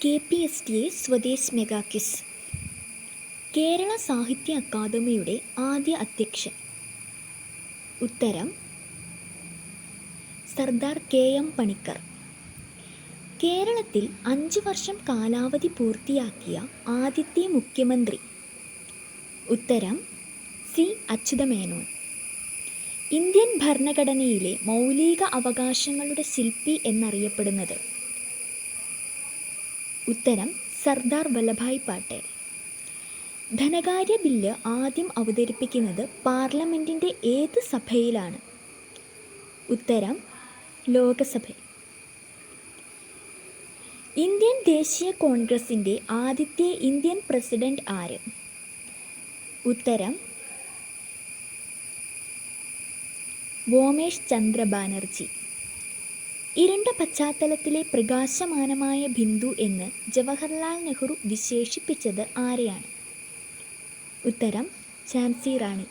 KPSTA Swadesh mega quiz. Kerala സാഹിത്യ അക്കാദമിയുടെ ആദ്യ അധ്യക്ഷൻ. ഉത്തരം സർദാർ KM പണിക്കർ. കേരളത്തിൽ 5 വർഷം കാലാവധി പൂർത്തിയാക്കിയ ആദ്യത്തെ മുഖ്യമന്ത്രി. ഉത്തരം C. അച്യുതമേനോൻ. ഇന്ത്യൻ ഭരണഘടനയിലെ മൗലിക അവകാശങ്ങളുടെ ശില്പി എന്നറിയപ്പെടുന്നത്. ഉത്തരം സർദാർ വല്ലഭായ് പട്ടേൽ. ധനകാര്യ ബില്ല് ആദ്യം അവതരിപ്പിക്കുന്നത് പാർലമെൻറ്റിൻ്റെ ഏത് സഭയിലാണ്? ഉത്തരം ലോകസഭയിൽ. ഇന്ത്യൻ ദേശീയ കോൺഗ്രസിൻ്റെ ആദ്യത്തെ ഇന്ത്യൻ പ്രസിഡന്റ് ആര്? ഉത്തരം വോമേഷ് ചന്ദ്ര ബാനർജി. ഇരുണ്ട പശ്ചാത്തലത്തിലെ പ്രകാശമാനമായ ബിന്ദു എന്ന് ജവഹർലാൽ നെഹ്റു വിശേഷിപ്പിച്ചത് ആരെയാണ്? ഉത്തരം ഝാൻസി റാണി.